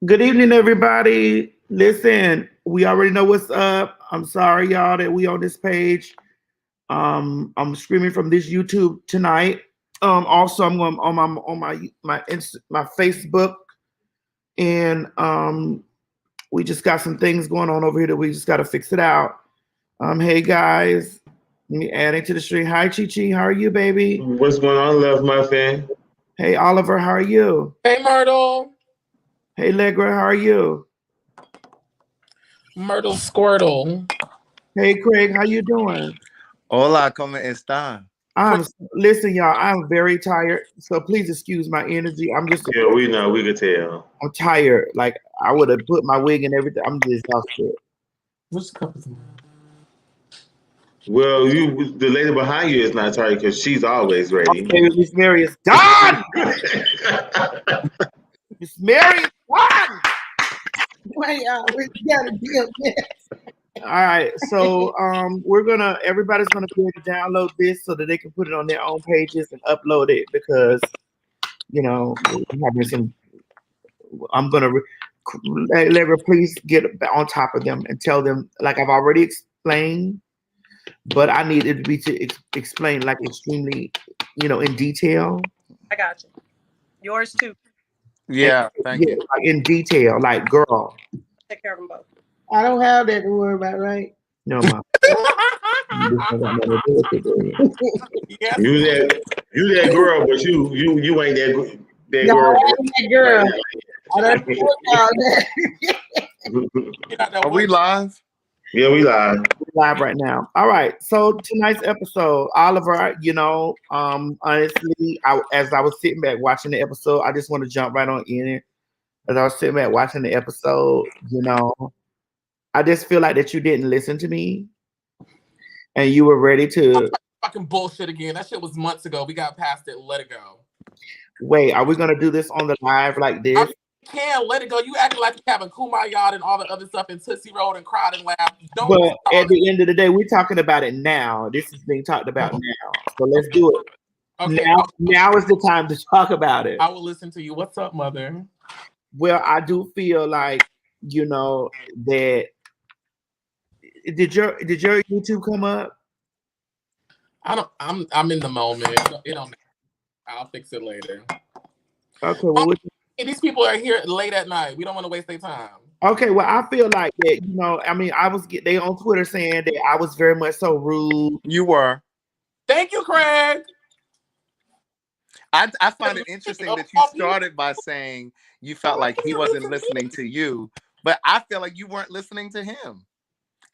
Good evening, everybody. Listen, we already know what's up. I'm sorry, y'all, that we on this page. I'm screaming from this YouTube tonight. Also, I'm going on my Facebook, and we just got some things going on over here that we just got to fix it out. Hey guys, let me adding to the stream. Hi, Chi Chi. How are you, baby? What's going on, Love Muffin? Hey, Oliver. How are you? Hey, Myrtle. Hey, Legra. How are you? Myrtle Squirtle. Hey, Craig. How you doing? Hola, ¿cómo están? Listen, y'all. I'm very tired, so please excuse my energy. Yeah, we know. We could tell. I'm tired. Like I would have put my wig and everything. I'm just exhausted. Which cup is Well, the lady behind you is not tired because she's always ready. Okay, Miss Mary is done. Miss Mary is done. Wait, we gotta deal with this. All right, so everybody's gonna be able to download this so that they can put it on their own pages and upload it because we're having some. I'm gonna let her please get on top of them and tell them like I've already explained, but I need it to be explain like extremely, in detail. I got you. Yours too. Yeah, thank you. Like in detail, like girl. Take care of them both. I don't have that to worry about, right? No, mom. Yes. You that girl, but you ain't that No, girl. I ain't that girl. I don't know that. Are we live? Yeah, we live. We're live right now. All right. So tonight's episode, Oliver, honestly, as I was sitting back watching the episode, I just want to jump right on in it. As I was sitting back watching the episode, I just feel like that you didn't listen to me and you were ready to fucking bullshit again. That shit was months ago. We got past it. Let it go. Wait, are we gonna do this on the live like this? I can't let it go. You acting like you having Kumbaya and all the other stuff and Tootsie Road and cried and laughed. But at the end of the day, we're talking about it now. This is being talked about now. So let's do it. Okay. Now is the time to talk about it. I will listen to you. What's up, mother? Well, I do feel like, that did your YouTube come up? I'm in the moment. It don't matter. I'll fix it later. Okay, well, these people are here late at night. We don't want to waste their time. Okay, well, I feel like that, I was they on Twitter saying that I was very much so rude. You were. Thank you, Craig. I find it interesting that you started by saying you felt like he wasn't listening to you, but I feel like you weren't listening to him.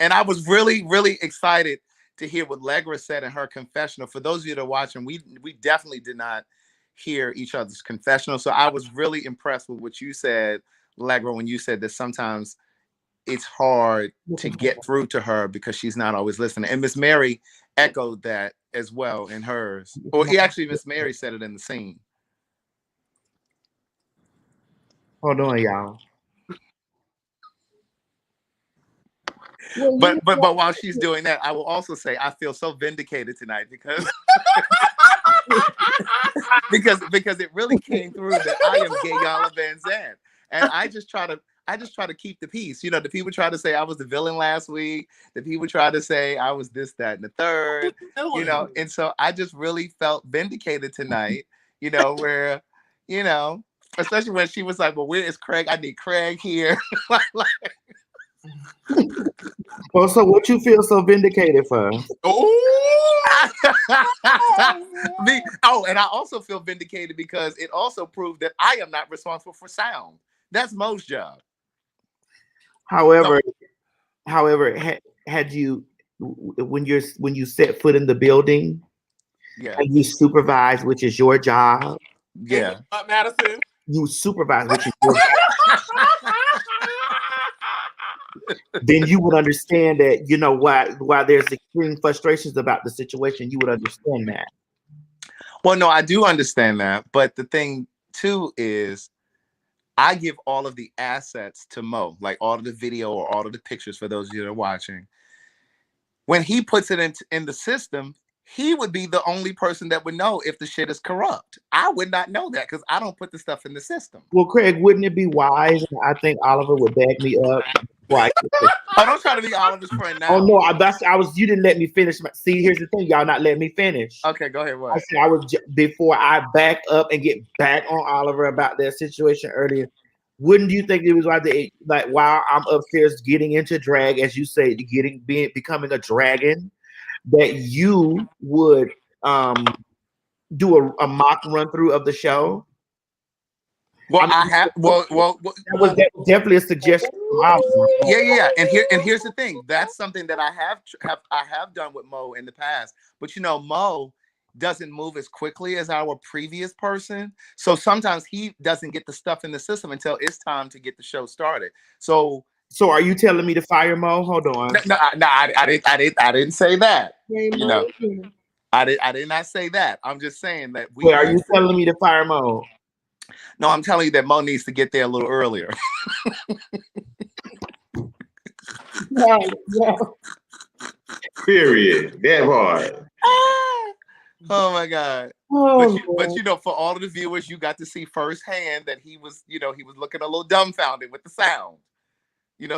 And I was really, really excited to hear what Legra said in her confessional. For those of you that are watching, we definitely did not hear each other's confessional. So I was really impressed with what you said, Legra, when you said that sometimes it's hard to get through to her because she's not always listening. And Miss Mary echoed that as well in hers. Or actually, Miss Mary said it in the scene. Hold on, y'all. But while she's doing that, I will also say I feel so vindicated tonight because because it really came through that I am gay Yala Van Zandt. And I just try to keep the peace. The people try to say I was the villain last week. The people try to say I was this, that, and the third. And so I just really felt vindicated tonight. Where, especially when she was like, "Well, where is Craig? I need Craig here." Well, so what you feel so vindicated for? And I also feel vindicated because it also proved that I am not responsible for sound. That's Mo's job. However, had you when you set foot in the building, and you supervise, which is your job. Yeah, Madison. You supervise, which is your job. Then you would understand that why there's extreme frustrations about the situation. You would understand that. Well, no, I do understand that, but the thing too is, I give all of the assets to Mo, like all of the video or all of the pictures for those of you that are watching. When he puts it in the system, he would be the only person that would know if the shit is corrupt. I would not know that because I don't put the stuff in the system. Well, Craig, wouldn't it be wise? And I think Oliver would back me up. Right. Oh, don't try to be Oliver's friend now. Oh no, I was. You didn't let me finish. See, here's the thing, y'all not letting me finish. Okay, go ahead. What? I said I was before I back up and get back on Oliver about that situation earlier. Wouldn't you think it was like while I'm upstairs getting into drag, as you say, becoming a dragon, that you would do a mock run through of the show? Well, that was definitely a suggestion. Yeah. And here's the thing. That's something that I have done with Mo in the past. But Mo doesn't move as quickly as our previous person. So sometimes he doesn't get the stuff in the system until it's time to get the show started. So are you telling me to fire Mo? Hold on. No, I didn't say that. I did not say that. I'm just saying that are you telling me to fire Mo? No, I'm telling you that Mo needs to get there a little earlier. No. Period. That hard. Oh my God. Oh, but for all of the viewers, you got to see firsthand that he was looking a little dumbfounded with the sound.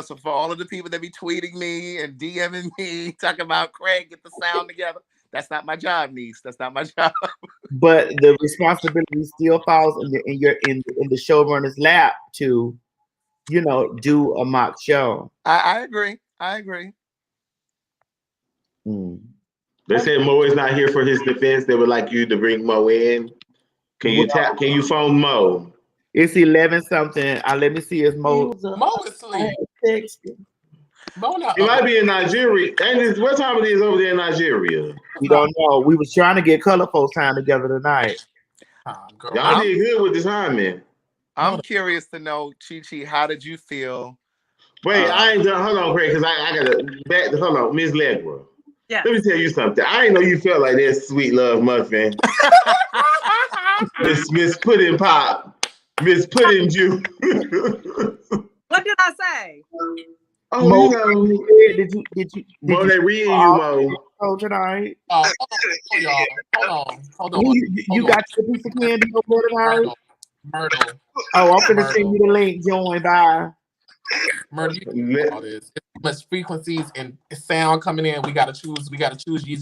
So for all of the people that be tweeting me and DMing me talking about Craig, get the sound together. That's not my job, niece. That's not my job. But the responsibility still falls in the showrunner's lap to, do a mock show. I agree. They said Mo is not here for his defense. They would like you to bring Mo in. Can you phone Mo? It's 11 something. Let me see. Is Mo? Mo is asleep. He might be in Nigeria. And what time it is over there in Nigeria? We don't know. We was trying to get Color Folks time together tonight. Y'all did good with the timing. I'm curious to know, Chi, how did you feel? Wait, I ain't done. Hold on, Craig, because I gotta hold on, Ms. Legwa. Yeah. Let me tell you something. I didn't know you felt like that sweet love muffin. Miss Pudding Pop. Miss Pudding Juice. What did I say? Oh, Mo, did you Mo, they reading you, Mo. Oh, tonight. Hold on. You got your piece of candy over there tonight? Myrtle. Oh, I'm gonna send you the link. Join by. Myrtle, you all this. Much frequencies and sound coming in. We gotta choose. Ye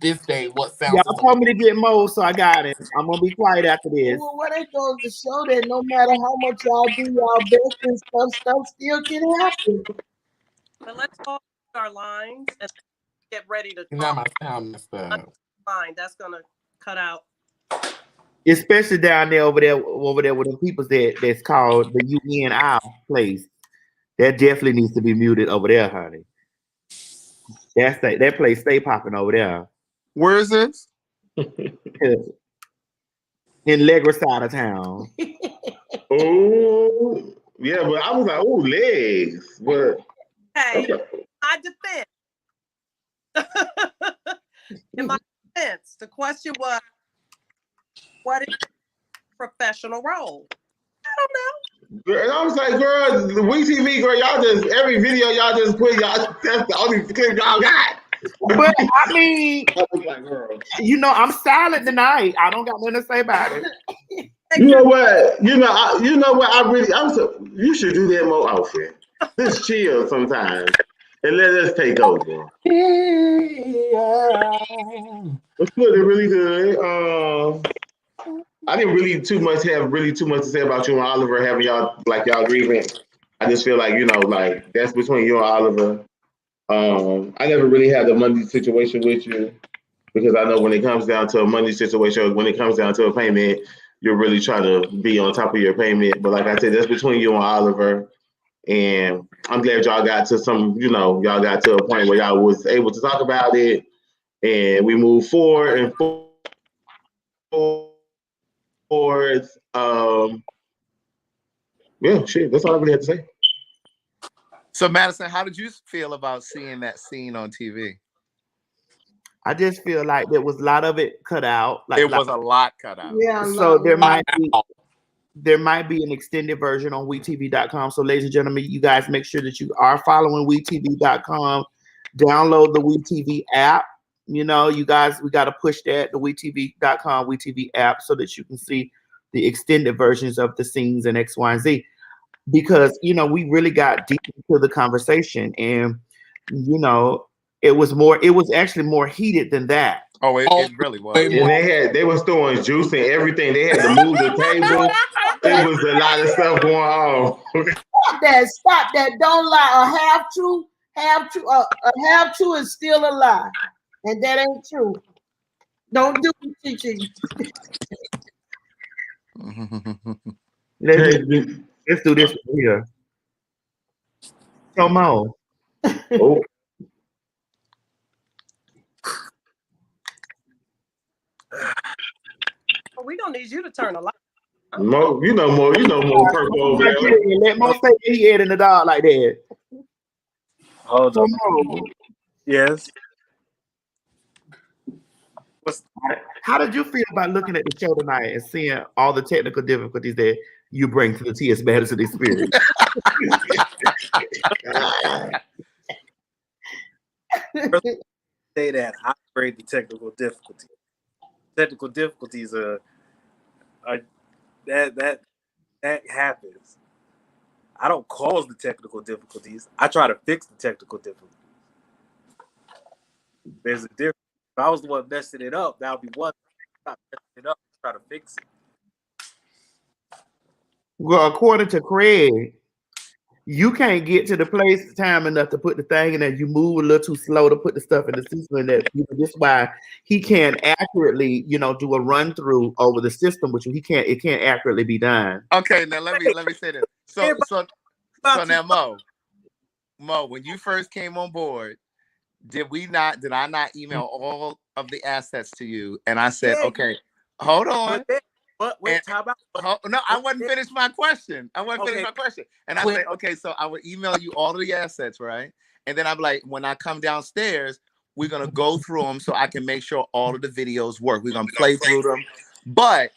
this day what sound. Y'all told me to get Mo, so I got it. I'm gonna be quiet after this. Well, what it goes to show that no matter how much y'all do y'all best and stuff still can happen. But let's all our lines and get ready to Now my talk. sound messed up. Fine, that's gonna cut out. Especially down there over there with the people that's called the UNI place. That definitely needs to be muted over there, honey. That place stay popping over there. Where is this? In Legra side of town. Oh, yeah, but I was like, oh, legs. But Hey, my defense. In my defense, the question was, what is professional role? I don't know. and I was like, girl, the WeTV, girl, y'all just every video y'all just put y'all. That's the only clip y'all got. But I mean, I was like, girl. I'm silent tonight. I don't got nothing to say about it. You know what? You know what? You should do that more often. Just chill sometimes and let us take over. It's really good. I didn't have really too much to say about you and Oliver having y'all grievance. I just feel like like that's between you and Oliver. I never really had a money situation with you because I know when it comes down to a money situation, when it comes down to a payment, you're really trying to be on top of your payment. But like I said, that's between you and Oliver. And I'm glad y'all got to y'all got to a point where y'all was able to talk about it, and we moved forward and forward. Yeah, shit. That's all I really had to say. So, Madison, how did you feel about seeing that scene on TV? I just feel like there was a lot of it cut out. It was a lot cut out. Yeah. So there might be an extended version on WeTV.com. So, ladies and gentlemen, you guys make sure that you are following WeTV.com. Download the WeTV app. You know, you guys, we got to push that, the WeTV.com, WeTV app, so that you can see the extended versions of the scenes in X, Y, and Z. Because, you know, we really got deep into the conversation, and, you know, it was actually more heated than that. Oh, it really was. And they was throwing juice and everything. They had to move the table. It was a lot of stuff going on. Stop that. Don't lie. A half true is still a lie. And that ain't true. Don't do it, teaching. Let's do this here. Come on. Oh. We're gonna need you to turn a light. Mo, you know more purple over there. Let Mo say he head in the dog like that. Hold on. Yes. How did you feel about looking at the show tonight and seeing all the technical difficulties that you bring to the T.S. Madison experience? Say that I grade the technical difficulties. Technical difficulties are that happens. I don't cause the technical difficulties. I try to fix the technical difficulties. There's a difference. If I was the one messing it up, that would be one. I'm not messing it up. Try to fix it. Well, according to Craig, you can't get to the place time enough to put the thing in there. You move a little too slow to put the stuff in the system. And that this is why he can't accurately, you know, do a run through over the system, which it can't accurately be done. Okay, now let me say this. So now Mo, when you first came on board, did I not email all of the assets to you? And I said, okay, hold on. Wait, how about? No, I wasn't finished my question. And I said, okay, so I would email you all of the assets, right? And then I'm like, when I come downstairs, we're gonna go through them so I can make sure all of the videos work. We're gonna play through them. But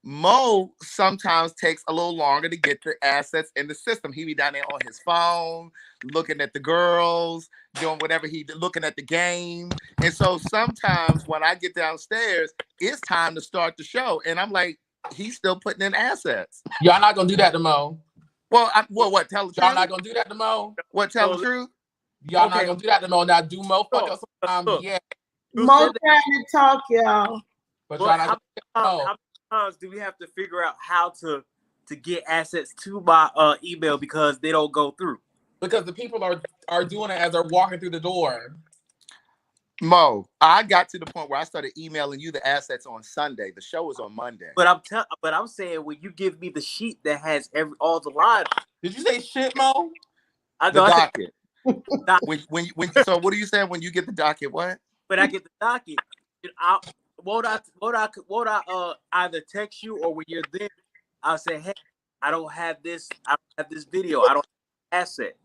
Mo sometimes takes a little longer to get the assets in the system. He be down there on his phone, looking at the girls, doing whatever looking at the game. And so sometimes when I get downstairs, it's time to start the show. And I'm like, he's still putting in assets. Y'all not gonna do that to Mo. Well, what? Tell the truth. Y'all not gonna do that to Mo. What? Tell the truth. Y'all not gonna do that to Mo. Now do Mo fuck up sometimes? Yeah. Mo trying to talk, y'all. But y'all not how many times do we have to figure out how to get assets to my email because they don't go through? Because the people are doing it as they're walking through the door. Mo, I got to the point where I started emailing you the assets on Sunday. The show was on Monday. But I'm saying when you give me the sheet that has all the lines. Did you say shit, Mo? I the docket. when so what are you saying when you get the docket? What? When I get the docket, won't I either text you or when you're there, I'll say, hey, I don't have this video. I don't have asset.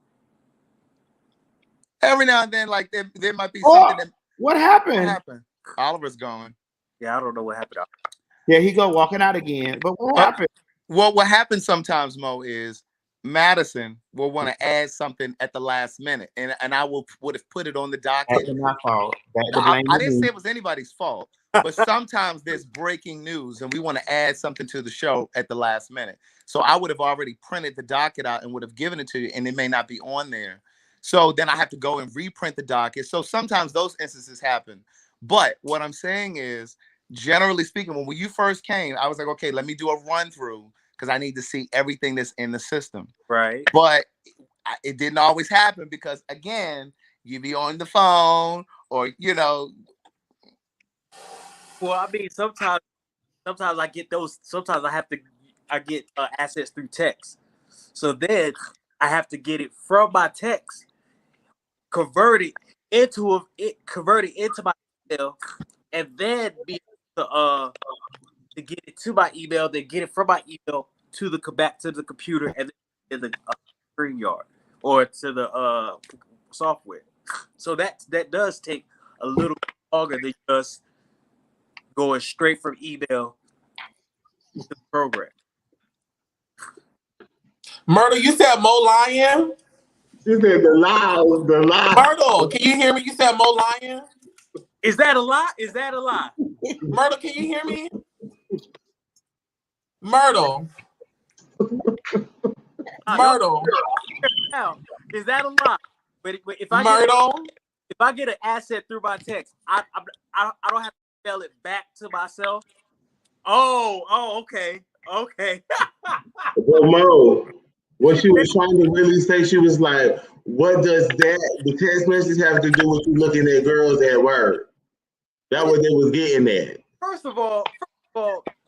Every now and then, like there might be something that. What happened? What happened? Oliver's gone. Yeah, I don't know what happened. Yeah, he go walking out again. But what happened? Well, what happens sometimes, Mo, is Madison will want to add something at the last minute, and I would have put it on the docket. That's my fault. I didn't say it was anybody's fault, but sometimes there's breaking news, and we want to add something to the show at the last minute. So I would have already printed the docket out and would have given it to you, and it may not be on there. So then I have to go and reprint the docket. So sometimes those instances happen. But what I'm saying is, generally speaking, when you first came, I was like, okay, let me do a run through because I need to see everything that's in the system. Right. But it didn't always happen because, again, you be on the phone or, you know. Well, I mean, sometimes I get those. Sometimes I get assets through text. So then I have to get it from my text, convert it into my email, and then be able to get it to my email, then get it from my email to the back to the computer and then in the StreamYard or to the software. So that does take a little longer than just going straight from email to the program. Myrtle, you said Mo lying? You said the lie. Myrtle, can you hear me? You said Mo lying? Is that a lie? Is that a lie? Myrtle, can you hear me? Myrtle. Myrtle. Now, is that a lie? But if I Myrtle. if I get an asset through my text, I don't have to tell it back to myself. Oh, okay. Well, Mo, what she was trying to really say, she was like, what does the text message have to do with you looking at girls at work? That's what they was getting at. First of all,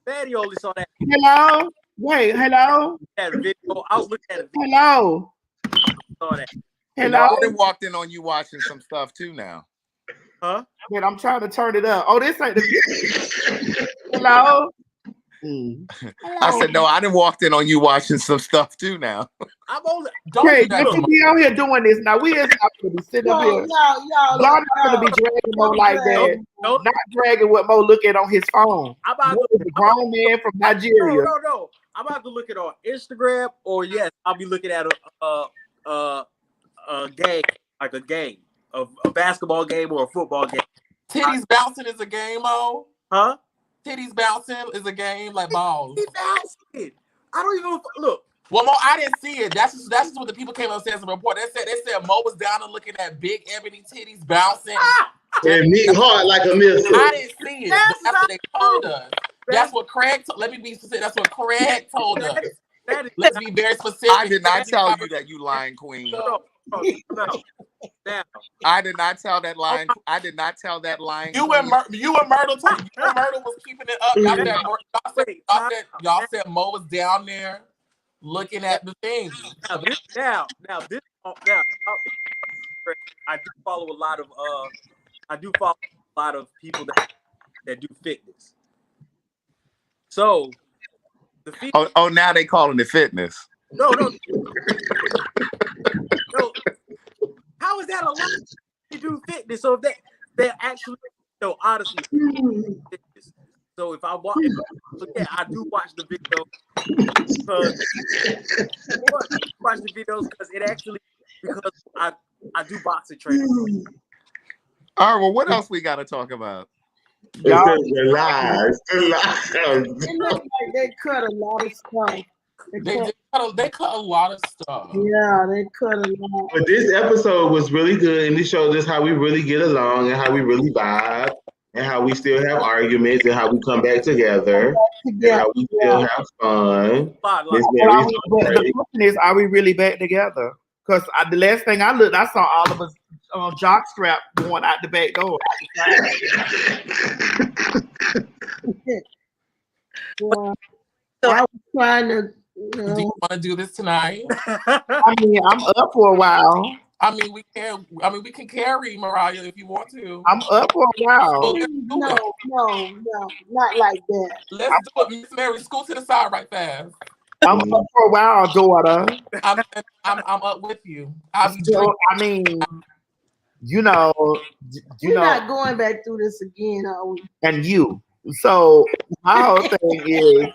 Maddie only saw that. Hello? Wait, hello? That video. I was looking at it. Hello? Saw that. Hello? I done walked in on you watching some stuff too now. Huh? Man, I'm trying to turn it up. Oh, this ain't the Hello? I said, no, I done walked in on you watching some stuff too now. I'm only Hey, do that don't to you be out here doing this. Now, we is not going to be sitting up here. Y'all Y'all not going to be dragging Mo like that. Nope. Not dragging what Mo look at on his phone. I'm about Mo is a grown man from Nigeria. No. I'm about to look at it on Instagram, or yes, I'll be looking at a game, like a game, a basketball game or a football game. Titties bouncing is a game, Mo. Huh? Titties bouncing is a game like balls. He bouncing. I don't even look. Well, Mo, I didn't see it. That's just what the people came up and said in the report. They said Mo was down and looking at big ebony titties bouncing. And meet hard like a missile. I didn't see it. But that's what they told us. That's what Craig. Let me be specific. That's what Craig told us. Let's be very specific. I did not tell you that, you lying queen. No. Now, I did not tell that line. I did not tell that line. You and Myrtle was keeping it up. Y'all said Mo was down there looking at the thing. Now, I do follow a lot of people that do fitness. So the Oh, now they calling it fitness. No. How is that a lot to do fitness? So if they're actually, honestly, fitness. So if I watch, I do watch the video because I do boxing training. All right, well, what else we got to talk about? It's lies. It looks like they cut a lot of stuff. They cut a lot of stuff. Yeah, they cut a lot. But this episode was really good, and it showed us how we really get along and how we really vibe and how we still have arguments and how we come back together and how we still have fun. The question is, are we really back together? Because the last thing I looked, I saw all of us jock strap going out the back door. I was trying to. Do you want to do this tonight? I mean, I'm up for a while. We can carry Mariah if you want to. I'm up for a while. No, not like that. Let's do it, Miss Mary. Scoot to the side right fast. I'm up for a while, daughter. I'm up with you. You're not going back through this again, are we? And you. So my whole thing is,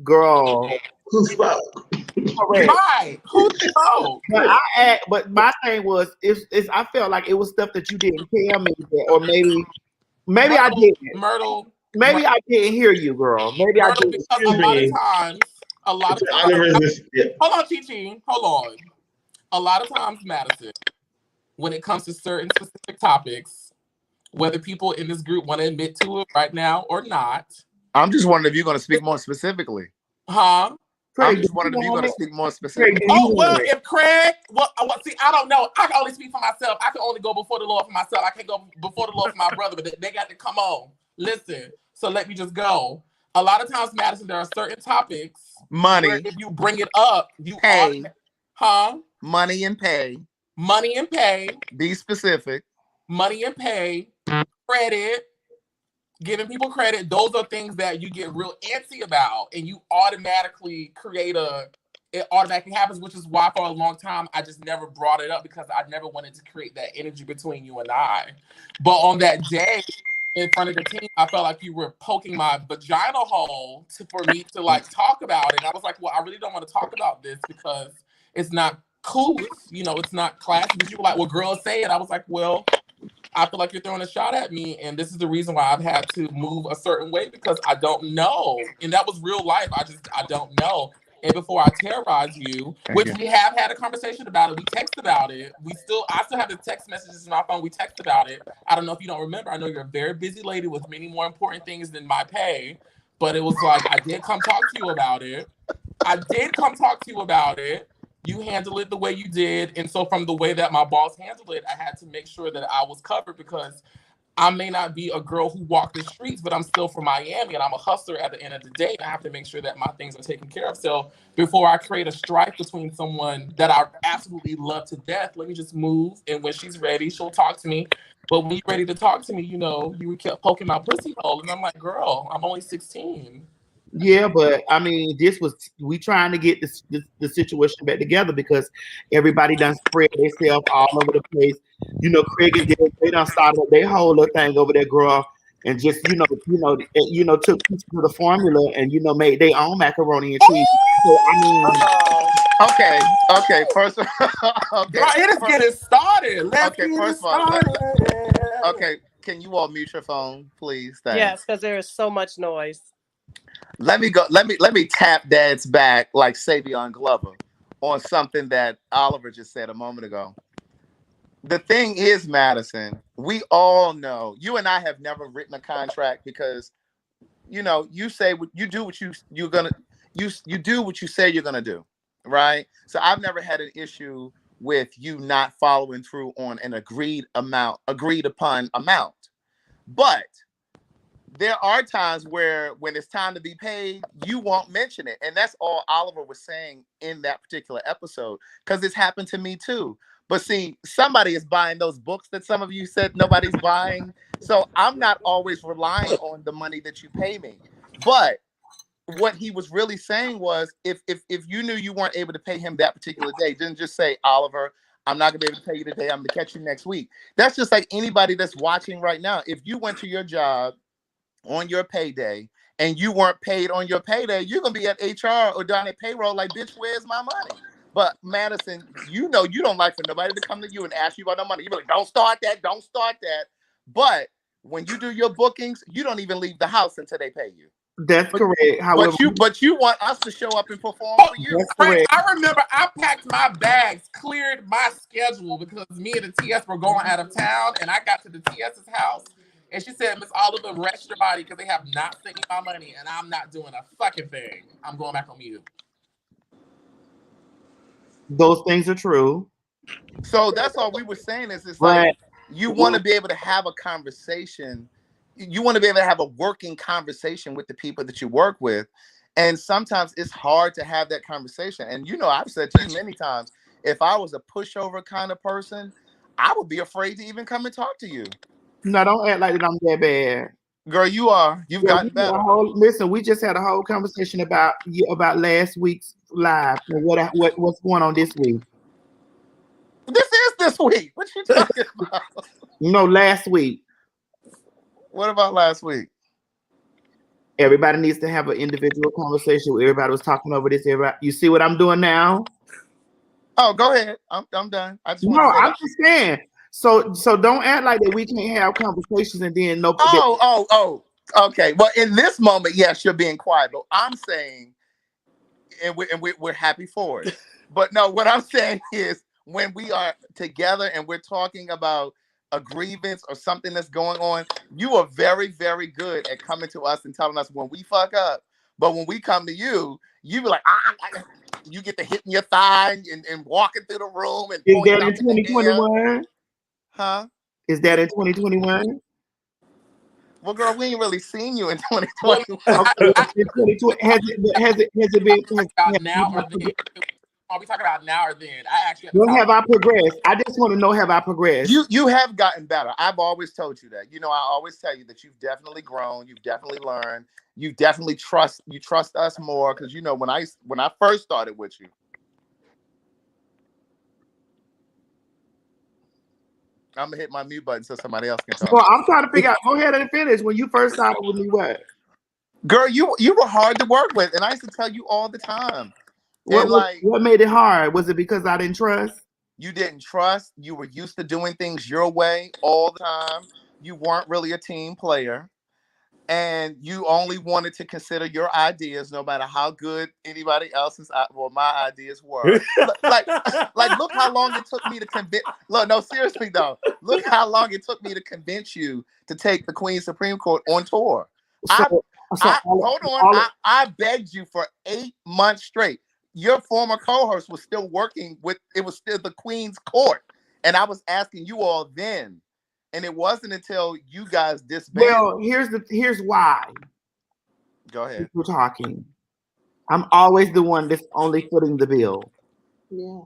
girl. Who spoke? Right. Who spoke? But my thing was, I felt like it was stuff that you didn't tell me, or maybe Myrtle, I didn't. Myrtle. Maybe I didn't hear you, girl. Maybe Myrtle, I didn't. Because a lot of times. Hold on, Chi-Chi. Hold on. A lot of times, Madison, when it comes to certain specific topics, whether people in this group want to admit to it right now or not. I'm just wondering if you're going to speak more specifically. Huh? I'm just wondering if you're going to speak more specifically. If Craig, see, I don't know. I can only speak for myself. I can only go before the Lord for myself. I can't go before the Lord for my brother, but they got to come on. Listen, so let me just go. A lot of times, Madison, there are certain topics. Money. If you bring it up, you pay. Money and pay. Be specific. Money and pay. Credit. Giving people credit. Those are things that you get real antsy about, and you automatically it automatically happens, which is why for a long time I just never brought it up, because I never wanted to create that energy between you and I. But on that day in front of the team, I felt like you were poking my vagina hole for me to talk about it. And I was like, well, I really don't want to talk about this because it's not cool. It's not classy. But you were like, well, girls say it. I was like, well, I feel like you're throwing a shot at me, and this is the reason why I've had to move a certain way because I don't know. And that was real life. I don't know. And before I terrorize you, which we have had a conversation about it, we text about it. I still have the text messages in my phone. We text about it. I don't know if you don't remember. I know you're a very busy lady with many more important things than my pay, but it was like I did come talk to you about it. You handle it the way you did. And so from the way that my boss handled it, I had to make sure that I was covered because I may not be a girl who walked the streets, but I'm still from Miami and I'm a hustler at the end of the day. And I have to make sure that my things are taken care of. So before I create a strife between someone that I absolutely love to death, let me just move. And when she's ready, she'll talk to me. But when you're ready to talk to me, you kept poking my pussy hole. And I'm like, girl, I'm only 16. Yeah, but I mean, we trying to get the situation back together because everybody done spread themselves all over the place. Craig and Derek, they done started their whole little thing over there, girl, and just took pieces of the formula and made their own macaroni and cheese. So I mean, Okay. First, okay. Girl, it is getting started. Let's get First of all, started. okay. Can you all mute your phone, please? Thanks. Yes, because there is so much noise. Let me tap Dad's back like Savion Glover on something that Oliver just said a moment ago. The thing is, Madison, we all know you and I have never written a contract because you say you do what you do what you say you're gonna do, right? So I've never had an issue with you not following through on an agreed upon amount, but there are times when it's time to be paid, you won't mention it. And that's all Oliver was saying in that particular episode, because it's happened to me too. But see, somebody is buying those books that some of you said nobody's buying. So I'm not always relying on the money that you pay me. But what he was really saying was if you knew you weren't able to pay him that particular day, then just say, Oliver, I'm not gonna be able to pay you today. I'm gonna catch you next week. That's just like anybody that's watching right now. If you went to your job on your payday and you weren't paid on your payday, you're gonna be at HR or down at payroll like, bitch, where's my money? But Madison, you don't like for nobody to come to you and ask you about no money. You be like, don't start that. But when you do your bookings, you don't even leave the house until they pay you. That's correct. However, but you want us to show up and perform for you. That's correct. I remember I packed my bags, cleared my schedule because me and the TS were going out of town, and I got to the TS's house. And she said, Miss Oliver, rest your body because they have not sent me my money and I'm not doing a fucking thing. I'm going back on mute. Those things are true. So that's all we were saying is it's like you want to be able to have a conversation. You want to be able to have a working conversation with the people that you work with. And sometimes it's hard to have that conversation. And I've said to you many times, if I was a pushover kind of person, I would be afraid to even come and talk to you. No, don't act like that I'm that bad. Girl, you are. You've gotten better. Listen, we just had a whole conversation about last week's live and what's going on this week. This is this week. What you talking about? No, last week. What about last week? Everybody needs to have an individual conversation. Everybody was talking over this. You see what I'm doing now? Oh, go ahead. I'm done. I'm just saying. So don't act like that we can't have conversations and then no. Oh. Okay. Well, in this moment, yes, you're being quiet. But I'm saying, and we're happy for it. But no, what I'm saying is when we are together and we're talking about a grievance or something that's going on, you are very, very good at coming to us and telling us when we fuck up. But when we come to you, you be like, you get to hitting your thigh and walking through the room and is that in 2021? Huh? Is that in 2021? Well, girl, we ain't really seen you in 2021. Has it been now or then? Are we talking about now or then? I actually have I progressed? I just want to know, have I progressed? You have gotten better. I've always told you that. I always tell you that you've definitely grown. You've definitely learned. You definitely trust us more because when I first started with you. I'm gonna hit my mute button so somebody else can talk. Well, I'm trying to figure out. Go ahead and finish. When you first started with me, what? Girl, you were hard to work with, and I used to tell you all the time. What made it hard? Was it because I didn't trust? And what made it hard? Was it because I didn't trust? What made it hard? Was it because I didn't trust? Was it because I didn't trust? You didn't trust. You were used to doing things your way all the time. You weren't really a team player. And you only wanted to consider your ideas, no matter how good anybody else's, my ideas were. Like, look how long it took me to convince. Look, no, seriously though, look how long it took me to convince you to take the Queen's Supreme Court on tour. Hold on. I begged you for 8 months straight. Your former co-host was still working with. It was still the Queen's Court, and I was asking you all then. And it wasn't until you guys disbanded. Well, here's why. Go ahead. We're talking. I'm always the one that's only footing the bill. Yeah.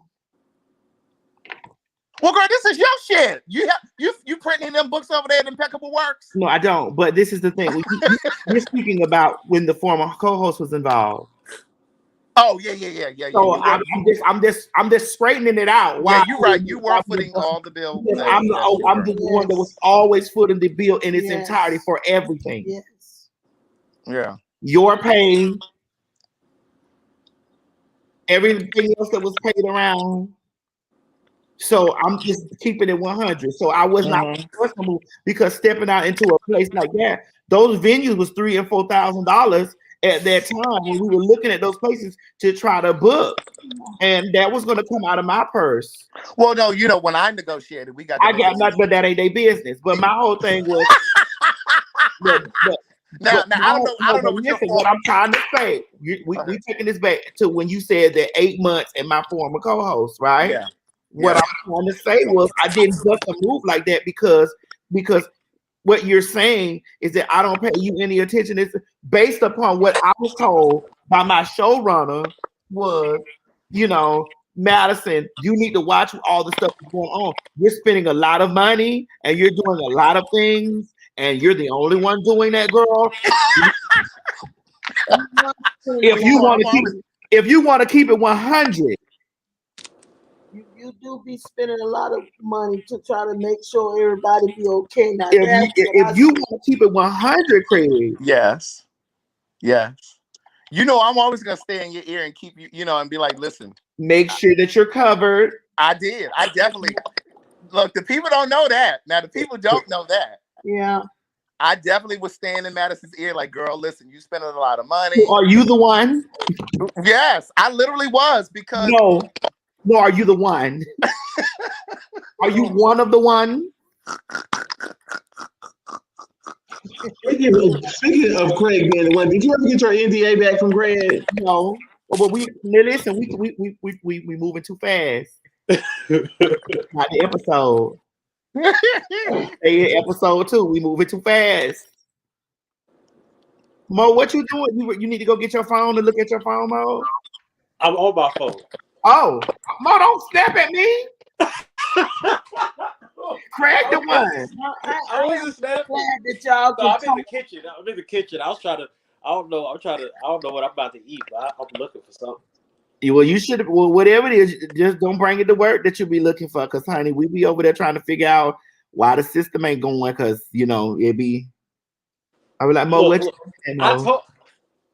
Well, girl, this is your shit. You printing them books over there at Impeccable Works? No, I don't. But this is the thing. You're speaking about when the former co-host was involved. Oh yeah. So I'm just straightening it out. Yeah, you're right. You were footing all the bill. I'm the one that was always footing the bill in its entirety for everything. Yes. Yeah. Your pain, everything else that was paid around. So I'm just keeping it 100. So I was not the first to move, because stepping out into a place like that, those venues was $3,000 and $4,000 at that time when we were looking at those places to try to book, and that was going to come out of my purse. Well, no, when I negotiated, I got not, but that ain't their business. But my whole thing was. Now I don't know what I'm trying to say. We taking this back to when you said that 8 months and my former co-host, right? Yeah. What I'm trying to say was I didn't bust a move like that because what you're saying is that I don't pay you any attention. It's based upon what I was told by my showrunner was, Madison, you need to watch all the stuff that's going on. You're spending a lot of money and you're doing a lot of things, and you're the only one doing that, girl. If you want to keep it 100. You do be spending a lot of money to try to make sure everybody be okay. Now, if you want to keep it 100, Craig. Yes. I'm always gonna stay in your ear and keep you, and be like, listen. Make sure that you're covered. I did. I definitely. Look, the people don't know that. Now, the people don't know that. Yeah. I definitely was staying in Madison's ear, like, girl, listen, you spending a lot of money. Are you the one? Yes, I literally was, because. No, are you the one? Are you one of the one? Speaking of Craig being the one, did you ever get your NDA back from Craig? No. But we moving too fast. Not the episode. Episode 2, we moving too fast. Mo, what you doing? You need to go get your phone and look at your phone, Mo. I'm on my phone. Oh, Mo, don't snap at me. Craig the one. I wasn't snapping. Glad that y'all I'm in the kitchen. I was trying to. I don't know what I'm about to eat, but I'm looking for something. Well, you should. Well, whatever it is, just don't bring it to work that you'll be looking for. Cause, honey, we be over there trying to figure out why the system ain't going. Cause it be. I be like, Mo,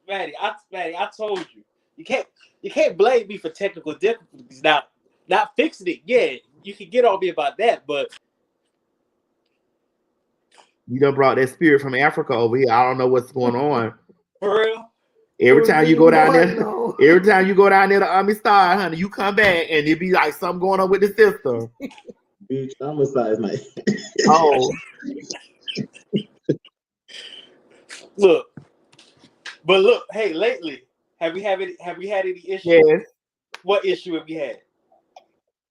Maddie, I told you. You can't blame me for technical difficulties. Now, not fixing it. Yeah, you can get on me about that, but you done brought that spirit from Africa over here. I don't know what's going on. For real. Every time you go down there to Amistad, honey, you come back and it be like something going on with the system. Bitch, Amistad is nice. Oh. Look, hey, lately, have we had any issues? Yes. What issue have we had?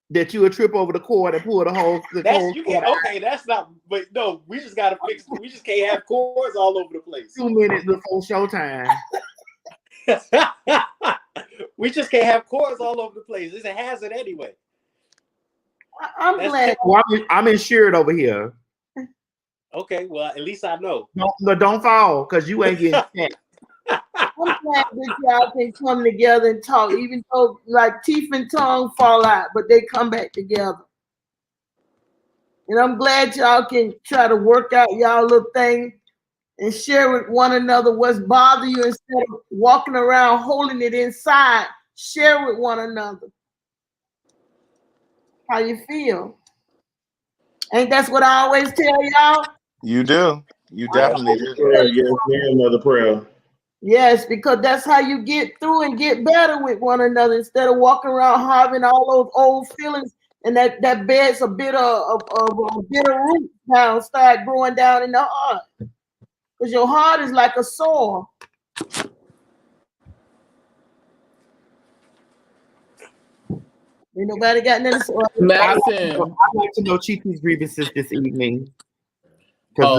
That you would trip over the cord and pull the whole. That's not. But no, we just gotta fix it. We just can't have cords all over the place. 2 minutes before showtime. We just can't have cords all over the place. It's a hazard anyway. I'm glad. Well, I'm insured over here. Okay, well, at least I know. Don't fall, because you ain't getting sick. I'm glad that y'all can come together and talk, even though like teeth and tongue fall out, but they come back together. And I'm glad y'all can try to work out y'all little thing and share with one another what's bothering you instead of walking around holding it inside. Share with one another. how you feel. Ain't that's what I always tell y'all? You do. You definitely do. Yes, ma'am, Mother Prayer. Yes, because that's how you get through and get better with one another instead of walking around having all those old feelings and that bed's a bit of a bitter root now start growing down in the heart. Because your heart is like a sore. Ain't nobody got nothing to say. Madison. I'd like to know Chiqui's grievances this evening. Because Oh,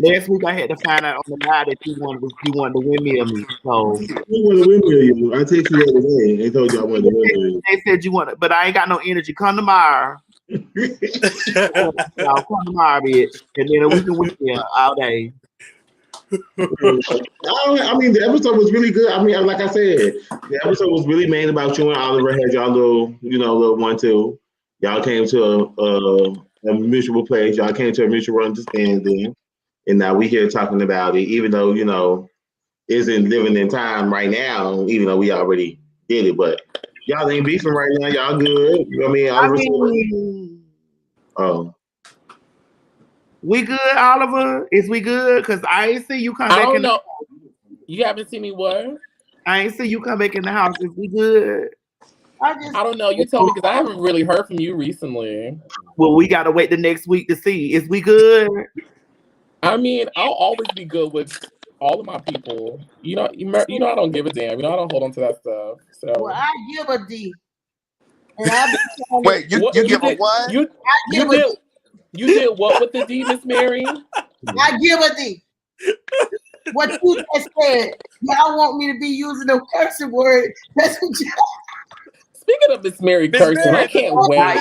last week I had to find out on the line that you wanted to windmill me. So I want to windmill you. I texted you the other day. They told you I wanted to windmill you. they said you want it, but I ain't got no energy. Come tomorrow. Y'all come tomorrow, bitch. And then we can windmill all day. I mean, the episode was really good. I mean, like I said, the episode was really made about you and Oliver. Had y'all little 1-2. Y'all came to a mutual place. Y'all came to a mutual understanding, and now we here talking about it. Even though isn't living in time right now. Even though we already did it, but y'all ain't beefing right now. Y'all good. I mean, Oliver. Oh. We good, Oliver? Is we good? Because I ain't see you come I back don't in. know. You haven't seen me what? I ain't see you come back in the house. Is we good? I don't know. You tell me because I haven't really heard from you recently. Well, we gotta wait the next week to see. Is we good? I mean, I'll always be good with all of my people. You know I don't give a damn. I don't hold on to that stuff. So. Well, I give a D. And I wait, you give a what? You did what with the D, Miss Mary? I give a D. What you just said, y'all want me to be using a cursing word. That's what you. Speaking of Miss Mary cursing, I can't wait. I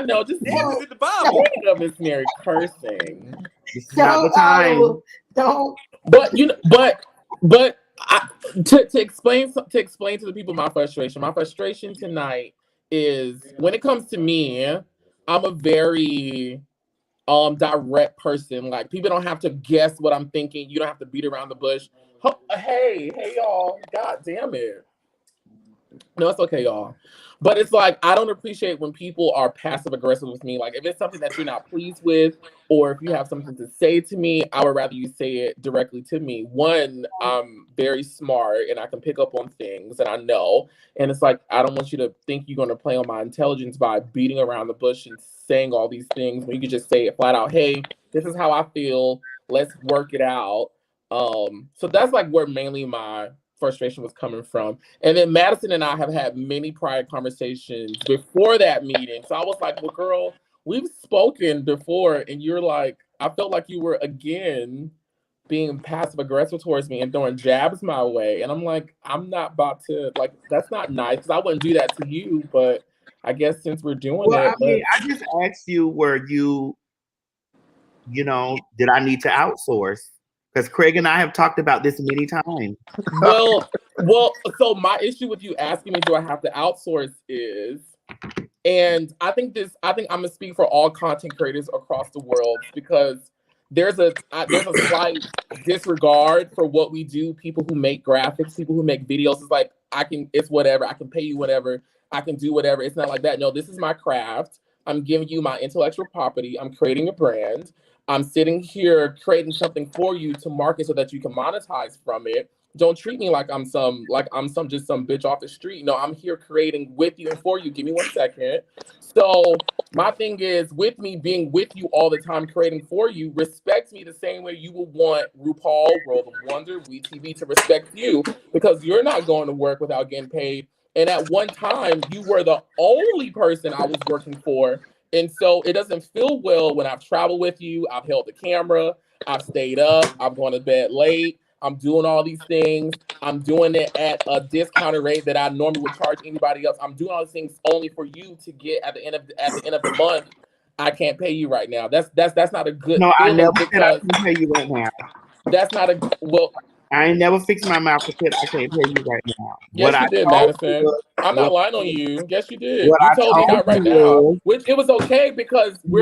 know. Just damn is in the Bible. Speaking of Miss Mary cursing, this is not the time. Don't. But to explain to the people my frustration. My frustration tonight is when it comes to me, I'm a very direct person. Like people don't have to guess what I'm thinking. You don't have to beat around the bush. Hey y'all. God damn it. No, it's okay, y'all. But it's like I don't appreciate when people are passive aggressive with me. Like if it's something that you're not pleased with, or if you have something to say to me, I would rather you say it directly to me. One, I'm very smart and I can pick up on things and I know. And it's like I don't want you to think you're gonna play on my intelligence by beating around the bush and saying all these things when you could just say it flat out, hey, this is how I feel. Let's work it out. So that's like where mainly my frustration was coming from. And then Madison and I have had many prior conversations before that meeting. So I was like, well, girl, we've spoken before. And you're like, I felt like you were again being passive aggressive towards me and throwing jabs my way. And I'm like, I'm not about to, like, that's not nice. Because I wouldn't do that to you. But I guess since we're doing it. I mean, I just asked you, did I need to outsource? Because Craig and I have talked about this many times. Well, so my issue with you asking me, do I have to outsource is, and I think I'm gonna speak for all content creators across the world because there's a slight disregard for what we do. People who make graphics, people who make videos, it's like it's whatever. I can pay you whatever. I can do whatever. It's not like that. No, this is my craft. I'm giving you my intellectual property. I'm creating a brand. I'm sitting here creating something for you to market so that you can monetize from it. Don't treat me like I'm some bitch off the street. No, I'm here creating with you and for you. Give me 1 second. So my thing is with me being with you all the time, creating for you, respect me the same way you would want RuPaul, World of Wonder, WeTV to respect you because you're not going to work without getting paid. And at one time, you were the only person I was working for. And so it doesn't feel well when I've traveled with you, I've held the camera, I've stayed up, I've gone to bed late, I'm doing all these things. I'm doing it at a discounted rate that I normally would charge anybody else. I'm doing all these things only for you to get at the end of the month. I can't pay you right now. That's not a good. No, I never said I can pay you right now. That's not a well. I ain't never fixed my mouth to say I can't pay you right now. Yes, you did, Madison. I'm not lying on you. Yes, you did. You told me not right now, which it was okay because we're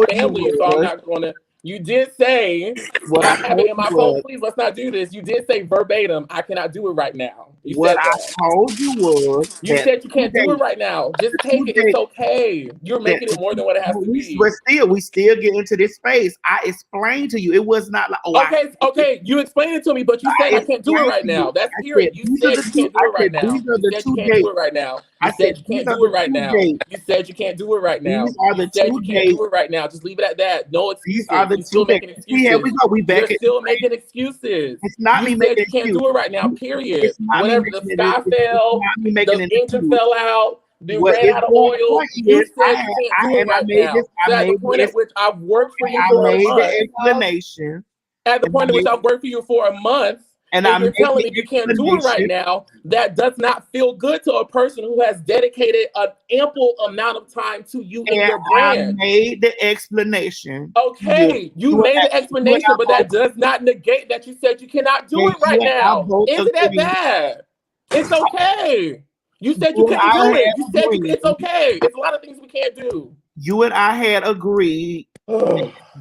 family. So I'm not going to. You did say, What I I have it told in you my phone. was, Please, let's not do this. You did say verbatim, I cannot do it right now. You what said I that. told you was You that said you can't do it right now. Just take it. It's okay. You're making it more than what it has to be. we still get into this space. I explained to you. It was not like, Okay. You explained it to me, but you said I can't do it right now. That's period. You said you can't do it right now. You said you can't do it right now. You said you can't do it right now. You said you can't do it right now. You said you can't do it right now. Just leave it at that. No excuses. You're still making excuses. Here we go. We back. You're still making excuses. It's not You me said making you can't do it right now. Period. It's not me Whatever, the making sky fell, the engine fell out. They ran out of oil. You said you can't do it right now. So at the point at which I've worked for you for a month. the explanation. At the point at which I've worked for you for a month, and you're telling me you can't do it right now, that does not feel good to a person who has dedicated an ample amount of time to you and your brand. I made the explanation. Okay, you made the explanation, but that does not negate that you said you cannot do it right now. Isn't that bad? It's okay. You said you couldn't do it. You said it's okay. It's a lot of things we can't do. You and I had agreed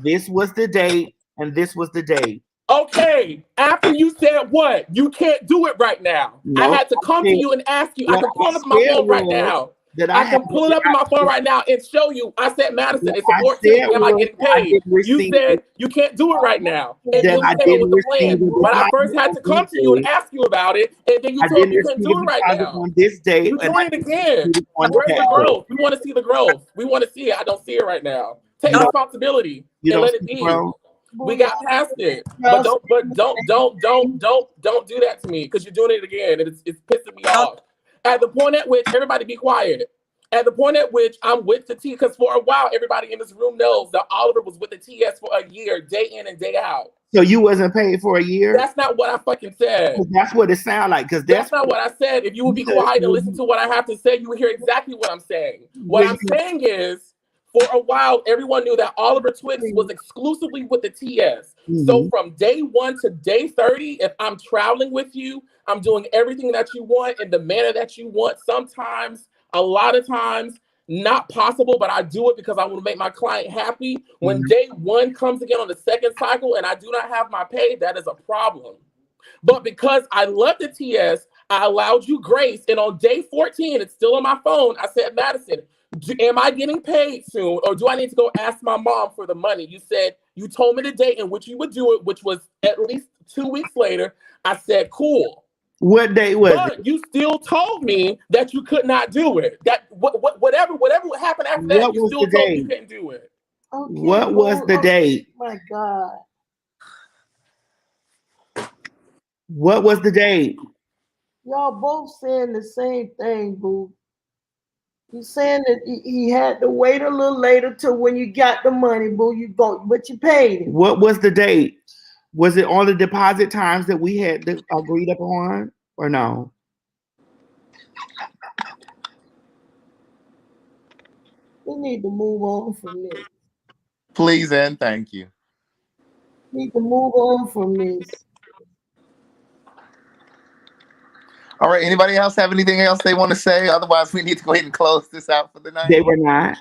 this was the date and this was the date. Okay, after you said what? You can't do it right now. I had to come to you and ask you. I can pull it up on my phone right now. I can pull it up on my phone right now and show you. I said, Madison, it's a 14th. Am I getting paid? You said you can't do it right now. And then we came up with the plan. But I first had to come to you and ask you about it. And then you told me you couldn't do it right now. On this day, you're doing it again. Where's the growth? We want to see the growth. We want to see it. I don't see it right now. Take responsibility and let it be. We got past it, but don't do that to me because you're doing it again, and it's pissing me off. At the point at which everybody be quiet. At the point at which I'm with the T, because for a while everybody in this room knows that Oliver was with the TS for a year, day in and day out. So you wasn't paid for a year? That's not what I fucking said. That's what it sounds like. Because that's not what I said. If you would be quiet and listen to what I have to say, you would hear exactly what I'm saying. What I'm saying is, for a while, everyone knew that Oliver Twix was exclusively with the TS. So from day 1 to day 30, if I'm traveling with you, I'm doing everything that you want in the manner that you want. Sometimes, a lot of times, not possible, but I do it because I want to make my client happy. When day 1 comes again on the second cycle and I do not have my pay, that is a problem. But because I love the TS, I allowed you grace. And on day 14, it's still on my phone. I said, Madison, am I getting paid soon? Or do I need to go ask my mom for the money? You said, you told me the date in which you would do it, which was at least 2 weeks later. I said, cool. What day was it? You still told me that you could not do it. That whatever happened after that, you still told me you couldn't do it. Okay, what was the date? My God. What was the date? Y'all both saying the same thing, boo. He's saying that he had to wait a little later till when you got the money, boo. You go, but you paid him. What was the date? Was it on the deposit times that we had agreed upon, or no? We need to move on from this. Please and thank you. Need to move on from this. All right. Anybody else have anything else they want to say? Otherwise, we need to go ahead and close this out for the night. They were not.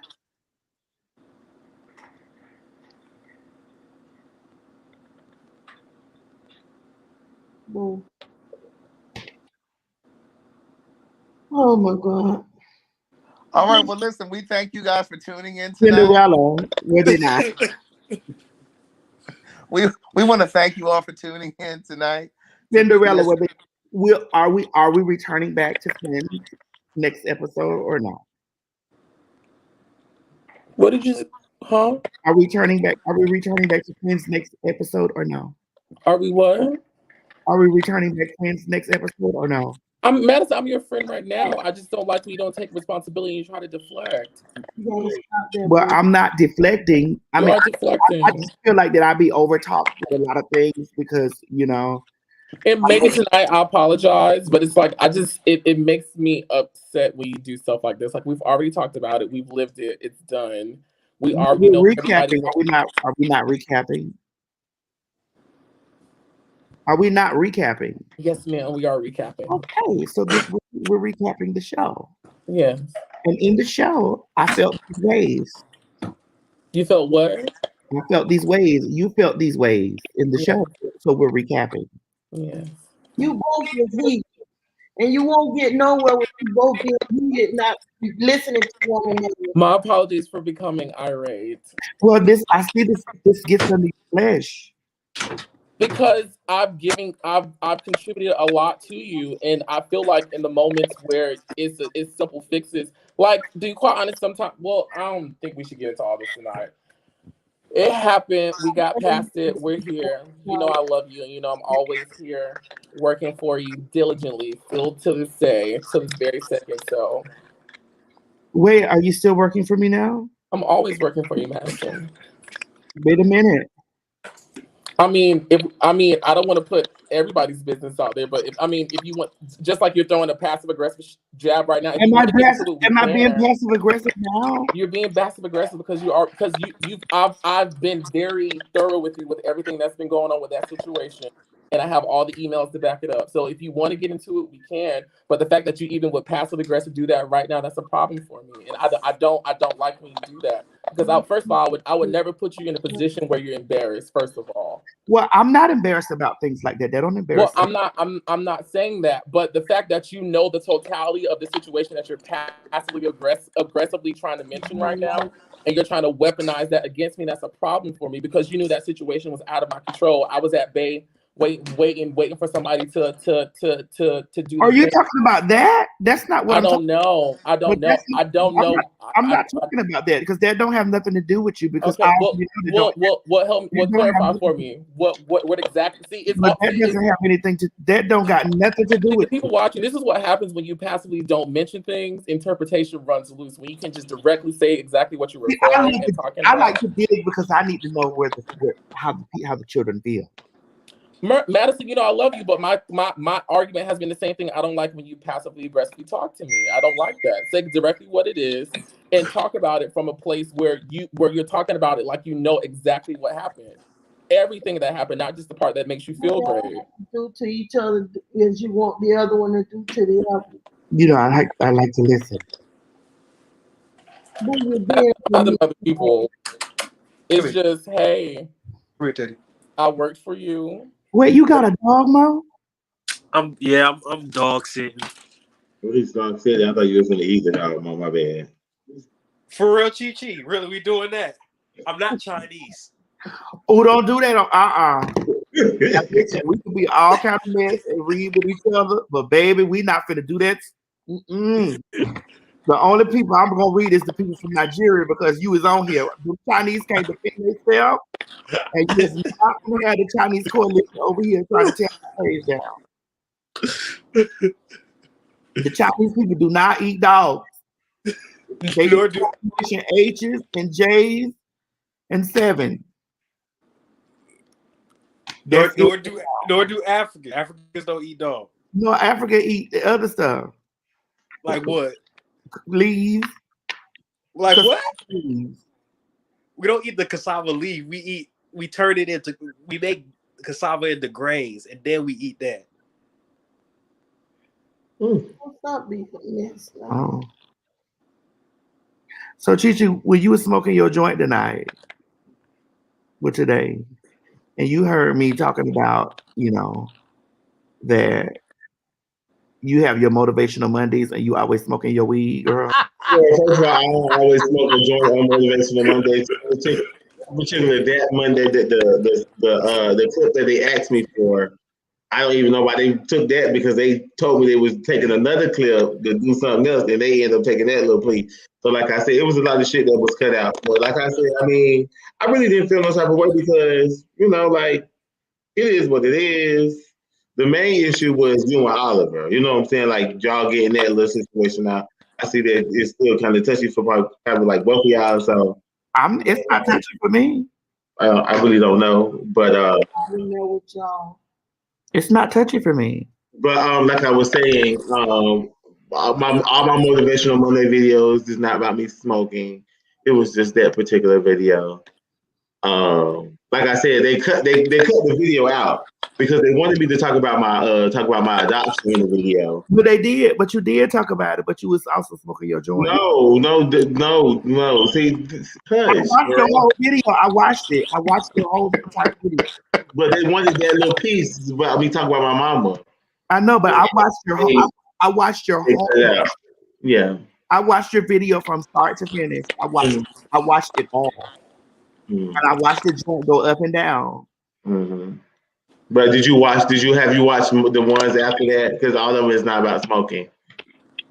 Boom. Oh my God. All right. Well, listen, we thank you guys for tuning in tonight. Cinderella, were they not? we want to thank you all for tuning in tonight. Cinderella, were they? Are we returning back to Friends next episode or no? What did you? Huh? Are we returning back to Friends next episode or no? Are we what? Are we returning back to Friends next episode or no? I'm Madison. I'm your friend right now. I just don't like when you don't take responsibility and you try to deflect. Well, I'm not deflecting. I just feel like that I be over talked with a lot of things because And maybe tonight I apologize, but it's like it makes me upset when you do stuff like this. Like we've already talked about it, we've lived it, it's done. We already know recapping. Are we not recapping? Are we not recapping? Yes, ma'am. We are recapping. Okay, so we're recapping the show. Yeah. And in the show, I felt ways. You felt what? I felt these ways. You felt these ways in the Yeah. show. So we're recapping. Yes. You both was heat. And you won't get nowhere with you both being heated, not listening to one another. My apologies for becoming irate. Well, I see this gets under your flesh. Because I've contributed a lot to you, and I feel like in the moments where it's simple fixes, like, to be quite honest, sometimes, well, I don't think we should get into all this tonight. It happened, we got past it, we're here. You know I love you, and you know I'm always here working for you diligently, still to this day, to this very second. So Wait, are you still working for me now? I'm always working for you, Madison. Wait a minute. I mean, I don't want to put everybody's business out there, but if you want, just like you're throwing a passive aggressive jab right now, if you want to get into it, Am I being passive aggressive now? You're being passive aggressive because I've been very thorough with you with everything that's been going on with that situation, and I have all the emails to back it up. So if you want to get into it, we can. But the fact that you even would passive aggressive do that right now, that's a problem for me, and I don't like when you do that, because first of all, I would never put you in a position where you're embarrassed. First of all. Well, I'm not embarrassed about things like that. They don't embarrass me. I'm not saying that, but the fact that you know the totality of the situation that you're passively aggressively trying to mention right now, and you're trying to weaponize that against me, that's a problem for me, because you knew that situation was out of my control. I was at bay waiting for somebody to do. Are you talking about that? That's not what I don't know. I don't know. I'm not talking about that, because that don't have nothing to do with you. Because okay, what clarify for me? What exactly? See, that doesn't have anything to. That don't got nothing to do with people watching. This is what happens when you passively don't mention things. Interpretation runs loose when you can just directly say exactly what you're referring and talking about. I like to dig because I need to know how the children feel. Madison, you know I love you, but my argument has been the same thing. I don't like when you passively aggressively talk to me. I don't like that. Say directly what it is and talk about it from a place where you're talking about it like you know exactly what happened. Everything that happened, not just the part that makes you feel great. Do to each other as you want the other one to do to the other. You know, I like to listen. Other people, it's just, hey, I worked for you. Wait, you got a dog, Mo? I'm dog sitting. What is dog sitting? I thought you was gonna eat the dog, Mo. My bad. For real, Chi? Really, we doing that? I'm not Chinese. Oh, don't do that. We could be all kind of mess and read with each other, but baby, we not finna do that. The only people I'm gonna read is the people from Nigeria, because you is on here. The Chinese can't defend themselves, and you is not gonna have the Chinese coalition over here trying to tear the page down. The Chinese people do not eat dogs. They do H's and J's and 7. Nor do Africans. Africans don't eat dog. No, Africa eat the other stuff. Like what? Leaves. Like what? Leaves. We don't eat the cassava leaf. We turn it into, we make cassava into grains, and then we eat that. Oh. So Chichi, when you were smoking your joint tonight, today, and you heard me talking about, that you have your motivational Mondays and you always smoking your weed, girl. Yeah, first of all, I don't always smoke a joint on motivational Mondays. Particularly that Monday, the clip that they asked me for, I don't even know why they took that, because they told me they was taking another clip to do something else, and they ended up taking that little plea. So like I said, it was a lot of shit that was cut out. But like I said, I mean, I really didn't feel no type of way, because, like, it is what it is. The main issue was you and Oliver. You know what I'm saying? Like, y'all getting that little situation out. I see that it's still kind of touchy for probably like both of y'all. So it's not touchy for me. I really don't know, but I don't know what y'all. It's not touchy for me. But like I was saying, all my motivational Monday videos is not about me smoking. It was just that particular video. like I said, they cut the video out because they wanted me to talk about my adoption in the video. But they did. But you did talk about it. But you was also smoking your joint. No. See, I watched your whole video. I watched it. I watched your whole entire video. But they wanted that little piece about me talking about my mama. I know, but I watched your whole. I watched your whole. Yeah. I watched your video from start to finish. I watched it all, and I watched the joint go up and down. Mm-hmm. But have you watched the ones after that? Because all of it is not about smoking.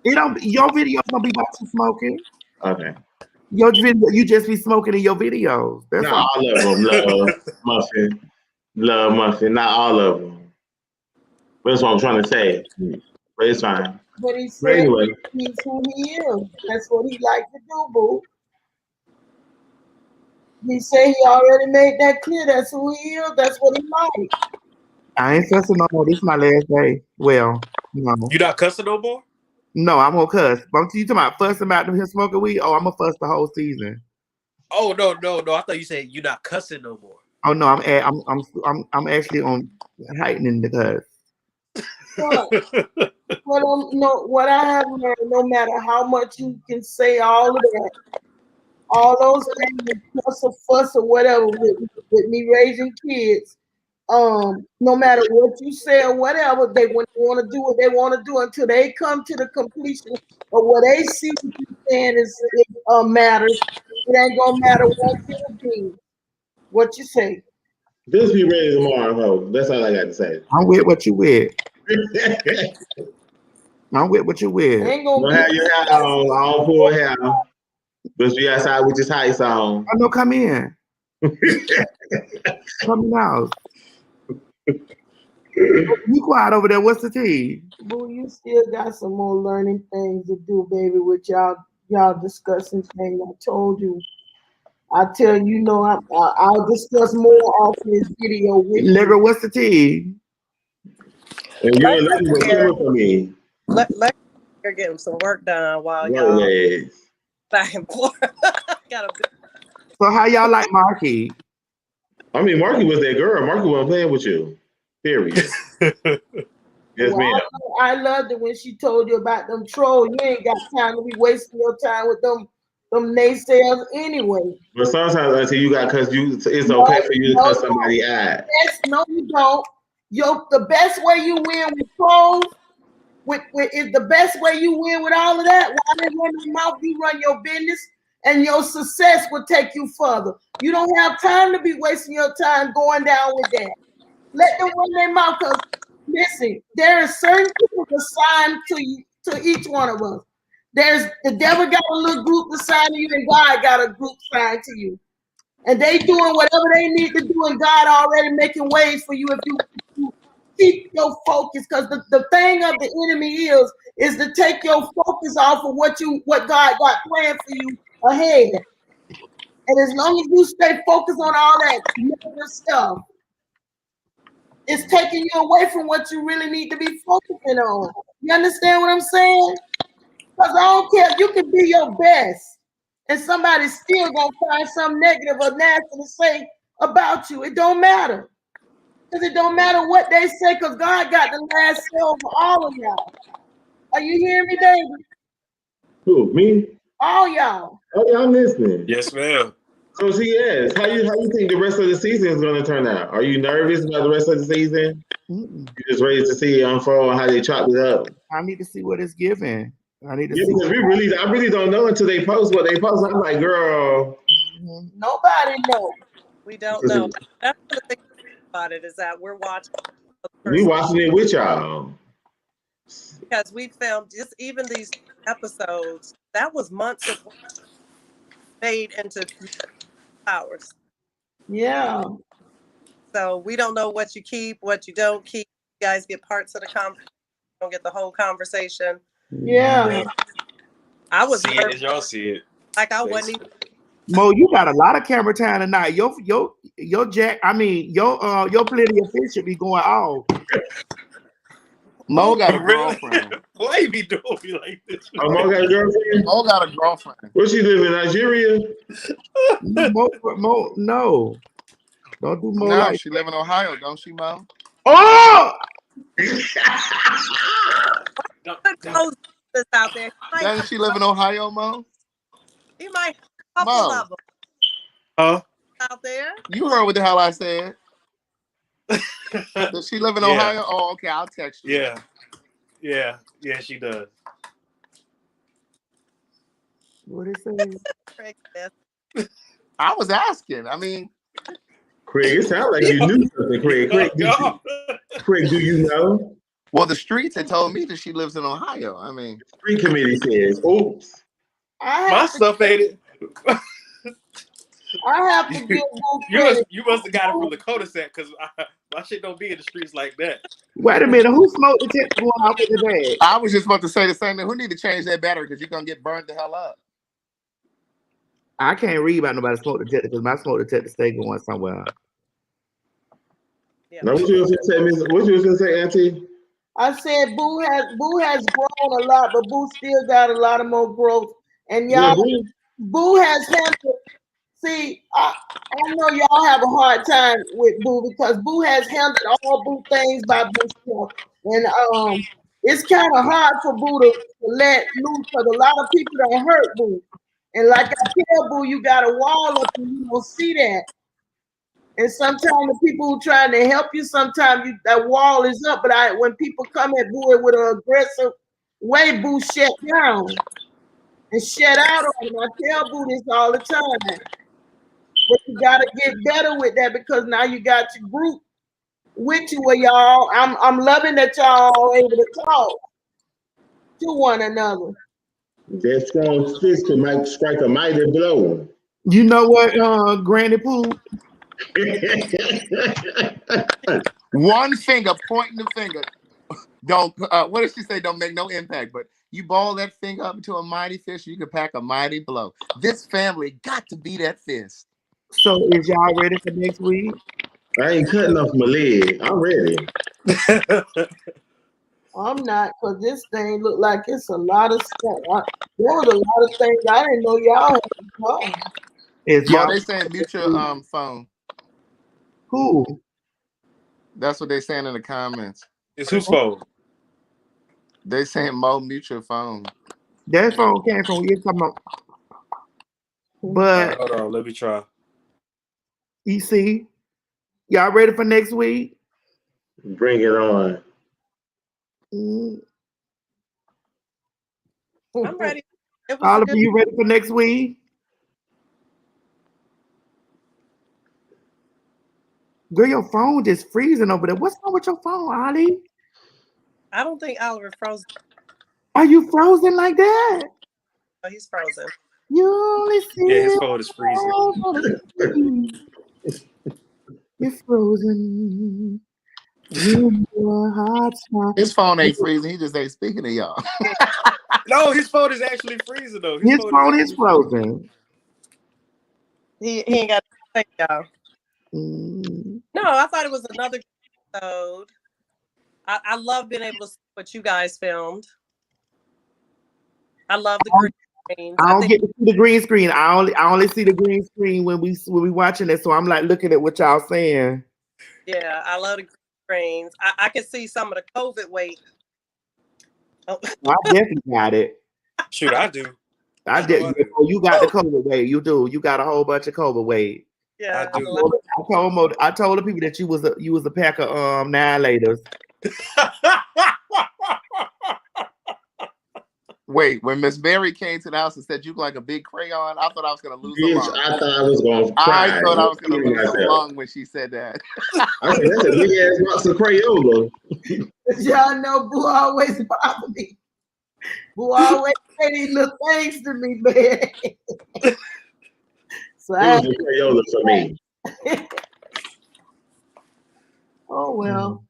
Your videos don't be about you smoking. Okay. Your video, you just be smoking in your videos. That's not all of them. Love muffin. Not all of them. That's what I'm trying to say. But it's fine. But he said anyway, he's who he is. That's what he like to do, boo. He said he already made that clear. That's who he is. That's what he like. I ain't cussing no more. This is my last day. Well, no. You not cussing no more? No, I'm gonna cuss. But you talking about fussing about him smoking weed? Oh, I'm gonna fuss the whole season. Oh no! I thought you said you not cussing no more. Oh no, I'm actually on heightening the cuss. What I have learned, no matter how much you can say all of that, all those things, fuss or whatever, with me raising kids, no matter what you say or whatever, when they want to do what they want to do until they come to the completion of what they see what you saying is matters. It ain't gonna matter what you do. What you say. Just be ready tomorrow, ho. That's all I got to say. I'm with what you with. I'm with what you with. Don't have your hat on. I don't pull hair. Just be outside with your tights on. I know, come in. Come in out. You quiet over there. What's the tea? Boo, you still got some more learning things to do, baby, with y'all discussing things. I told you. I tell you, I'll discuss more off this video with you. Nigga, what's the tea? And you and Lady were coming for me. Let her get him some work done while y'all back and forth. So how y'all like Marky? I mean, Marky was that girl. Marky wasn't playing with you. Period. Yes, ma'am. I loved it when she told you about them trolls. You ain't got time to be wasting your time with them naysayers anyway. But sometimes until you got cuss, it's okay for you to cuss somebody out. Yes, no, you don't. The best way you win with trolls, is the best way you win with all of that. While they run their mouth, you run your business, and your success will take you further. You don't have time to be wasting your time going down with that. Let them run their mouth, because listen, there are certain people assigned to each one of us. The devil got a little group assigned to you, and God got a group assigned to you. And they doing whatever they need to do, and God already making ways for you if you keep your focus. Because the thing of the enemy is to take your focus off of what God got planned for you ahead. And as long as you stay focused on all that negative stuff, it's taking you away from what you really need to be focusing on. You understand what I'm saying? Because I don't care, you can be your best, and somebody's still gonna find something negative or nasty to say about you. It don't matter. Because it don't matter what they say, because God got the last say over all of y'all. Are you hearing me, David? Who, me? All y'all. Oh, yeah, I'm listening. Yes, ma'am. So she asked, how you think the rest of the season is going to turn out? Are you nervous about the rest of the season? You just ready to see it unfold, how they chop it up? I need to see what it's giving. I need to see. Because I really don't know until they post what they post. I'm like, girl. Nobody knows. We don't know. That's the thing about it, is that we're watching. We watching it with y'all. Because we filmed just even these episodes, that was months of work made into hours. Yeah. So we don't know what you keep, what you don't keep. You guys get parts of the conversation, don't get the whole conversation. Yeah. I was see it as y'all see it. Like I wasn't even. Mo, you got a lot of camera time tonight. Your plenty of fish should be going off. Mo got a girlfriend. Why you be doing me like this? Oh, Mo got a girlfriend? Mo got a girlfriend. Where she live in Nigeria? Mo, no. Don't do more No, like. she live in Ohio, don't she, Mo? Oh, Put those out there. Doesn't she live in Ohio, Mo? He might have a couple Mo. of them Huh? out there. You heard what the hell I said. Does she live in Ohio? Oh, okay, I'll text you. Yeah, she does. what is it? Craig, that's- I was asking. I mean, Craig, it sounds like you knew something, Craig. Craig, do you know? well, the streets had told me that she lives in Ohio. I mean, The street committee says, oops. My stuff ain't it. I have to give Boo credit. You must have got it from the cul-de-sac because my shit don't be in the streets like that. Wait a minute. Who smoked the tip going off in the bag? I was just about to say the same thing. Who need to change that battery because you're gonna get burned the hell up. I can't read about nobody smoke detector because my smoke detector stay going somewhere. Yeah. Now, what you was gonna say, Auntie? I said Boo has grown a lot, but Boo still got a lot of more growth. And y'all, Boo has handled. See, I know y'all have a hard time with Boo because Boo has handled all Boo things by Boo, and it's kind of hard for Boo to let loose because a lot of people don't hurt Boo. And like I tell Boo, you got a wall up and you don't see that. And sometimes the people who trying to help you, sometimes that wall is up. But when people come at Boo with an aggressive way, Boo shut down and shut out on him. I tell Boo this all the time. But you gotta get better with that because now you got your group with you where y'all. I'm loving that y'all are able to talk to one another. That strong fist might strike a mighty blow. You know what, Granny Pooh? One finger, pointing the finger. Don't. What did she say? Don't make no impact. But you ball that finger up into a mighty fist, you can pack a mighty blow. This family got to be that fist. So is y'all ready for next week? I ain't cutting off my leg. I'm ready. I'm not, because this thing look like it's a lot of stuff. There was a lot of things I didn't know y'all had to talk. Is Mo, y'all they saying mute your phone. who? That's what they saying in the comments. It's whose phone? They saying Mo, mute your phone. That phone came from you talking about. But Hold on, let me try. EC, y'all ready for next week? Bring it on. I'm ready. It was All a of good. you ready for next week? Girl, your phone just freezing over there. What's wrong with your phone, Ollie? I don't think Oliver frozen. Are you frozen like that? Oh, he's frozen. You only see Yeah, his phone is freezing. You're frozen. In your heart spot. His phone ain't freezing. He just ain't speaking to y'all. No, his phone is actually freezing though. His phone is frozen. He ain't got to say y'all. Mm. No, I thought it was another episode. I love being able to see what you guys filmed. I love the green screens. I don't get to see the green screen. I only see the green screen when we watching it. So I'm like looking at what y'all saying. Yeah, I love the green screens. I can see some of the COVID weight. Oh. I definitely got it. Shoot, I do. I did. Oh, you got the COVID weight. You do. You got a whole bunch of COVID weight. Yeah, I do. I told the people that you was a pack of 9-laters. Wait, when Miss Mary came to the house and said you look like a big crayon, I thought I was gonna lose a Bitch, lung. I thought I was gonna cry. I thought I was gonna lose a lung when she said that. I said that's a big ass box of Crayola. Y'all know Boo always bother me. Boo always say these little things to me, man. So It was a Crayola for me. Oh well.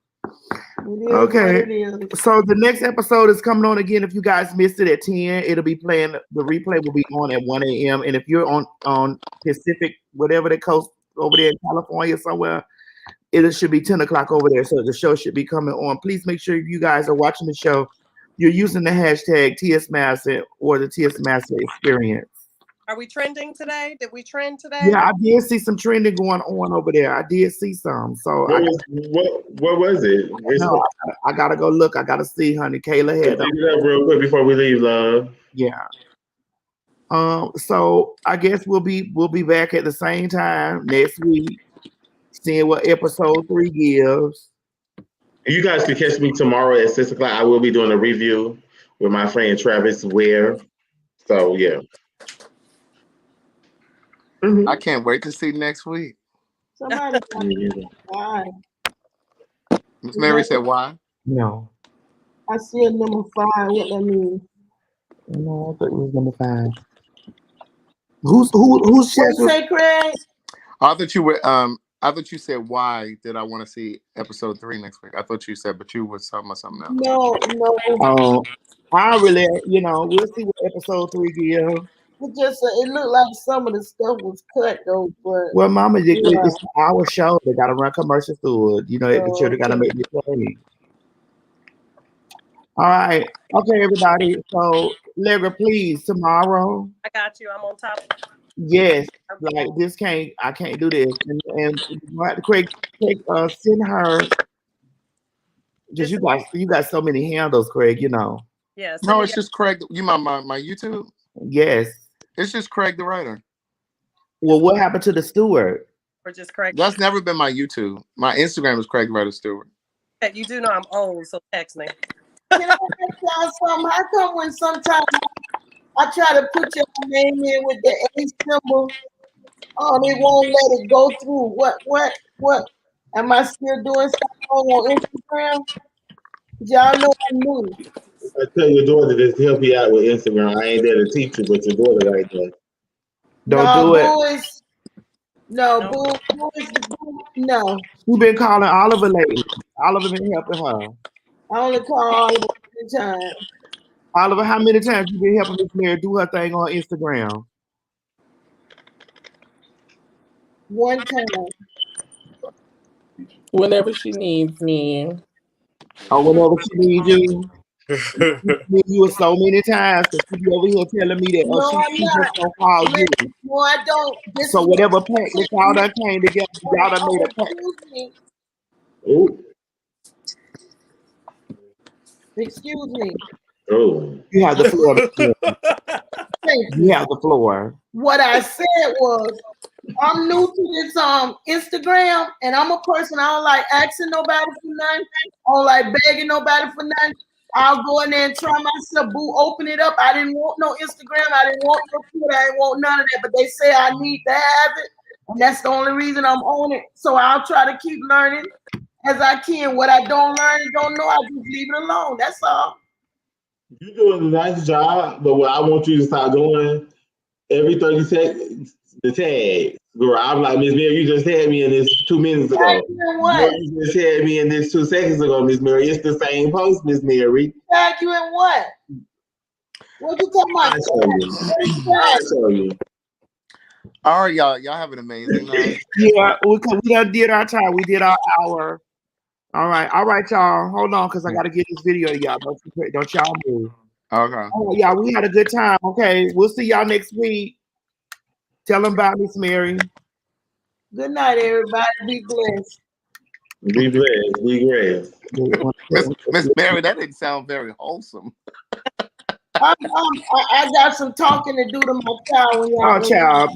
It is Okay. what it is. So the next episode is coming on again. If you guys missed it at 10, it'll be playing. The replay will be on at 1 a.m. And if you're on Pacific, whatever the coast over there in California somewhere, it should be 10 o'clock over there. So the show should be coming on. Please make sure you guys are watching the show. You're using the hashtag TS Madison or the TS Madison Experience. Are we trending today? Did we trend today? Yeah, I did see some trending going on over there. I did see some. So what was it? I gotta go look. I gotta see, honey. Kayla had Pick it up real quick before we leave, love. Yeah. So I guess we'll be back at the same time next week, seeing what episode 3 gives. You guys can catch me tomorrow at 6 o'clock. I will be doing a review with my friend Travis Ware. So yeah. I can't wait to see next week. Somebody why? Miss Mary said why? No. I see a number 5. What that mean? No, I thought it was number 5. Who's What you say, Craig? I thought you were I thought you said why did I want to see episode 3 next week? I thought you said, but you were talking about something else. No. I really, we'll see what episode 3 gives. It looked like some of the stuff was cut though, but Well, Mama, it's our show. They gotta run commercials through it. The children gotta make me play. All right. Okay, everybody. So, Legra, please, tomorrow. I got you. I'm on top. Yes. Like this I can't do this. And Craig, send her. Just you got so many handles, Craig, Yes. No, it's just Craig. You my YouTube? Yes. It's just Craig the writer. Well, what happened to the Stewart? Or just Craig? That's never been my YouTube. My Instagram is Craig the Writer Stewart. You do know I'm old, so text me. Can I ask y'all something? How come when sometimes I try to put your name in with the A symbol, they won't let it go through? What? Am I still doing something wrong on Instagram? Y'all know I'm new. I tell your daughter to help you out with Instagram. I ain't there to teach you, but your daughter right there. Don't do it. No. We've been calling Oliver lately. Oliver been helping her. I only call Oliver 1 time. Oliver, how many times you been helping Miss Mary do her thing on Instagram? 1 time. Whenever she needs me. Oh, whenever she needs you. You were so many times because she be over here telling me that she just gonna call you. No, I don't. So whatever pack that y'all done came together, y'all done made a pack. Excuse me. Oh. You have the floor. You have the floor. What I said was, I'm new to this Instagram, and I'm a person, I don't like asking nobody for nothing. I don't like begging nobody for nothing. I'll go in there and try myself, open it up. I didn't want no Instagram. I didn't want no Twitter. I didn't want none of that. But they say I need to have it. And that's the only reason I'm on it. So I'll try to keep learning as I can. What I don't learn and don't know, I just leave it alone. That's all. You're doing a nice job, but what I want you to start doing, every 30 seconds, the tag. Girl, I'm like, Miss Mary, you just had me in this 2 minutes ago. What? You just had me in this 2 seconds ago, Miss Mary. It's the same post, Miss Mary. Tag you in what? What you talking about? I'll show you. All right, y'all. Y'all have an amazing night. Yeah, we done did our time. We did our hour. All right, y'all. Hold on, because I got to get this video to y'all. Don't y'all move. Okay. Oh, yeah, we had a good time. Okay, we'll see y'all next week. Tell them about Miss Mary. Good night, everybody. Be blessed. Be blessed. Be blessed. Miss Mary, that didn't sound very wholesome. I got some talking to do to my child. Oh, child.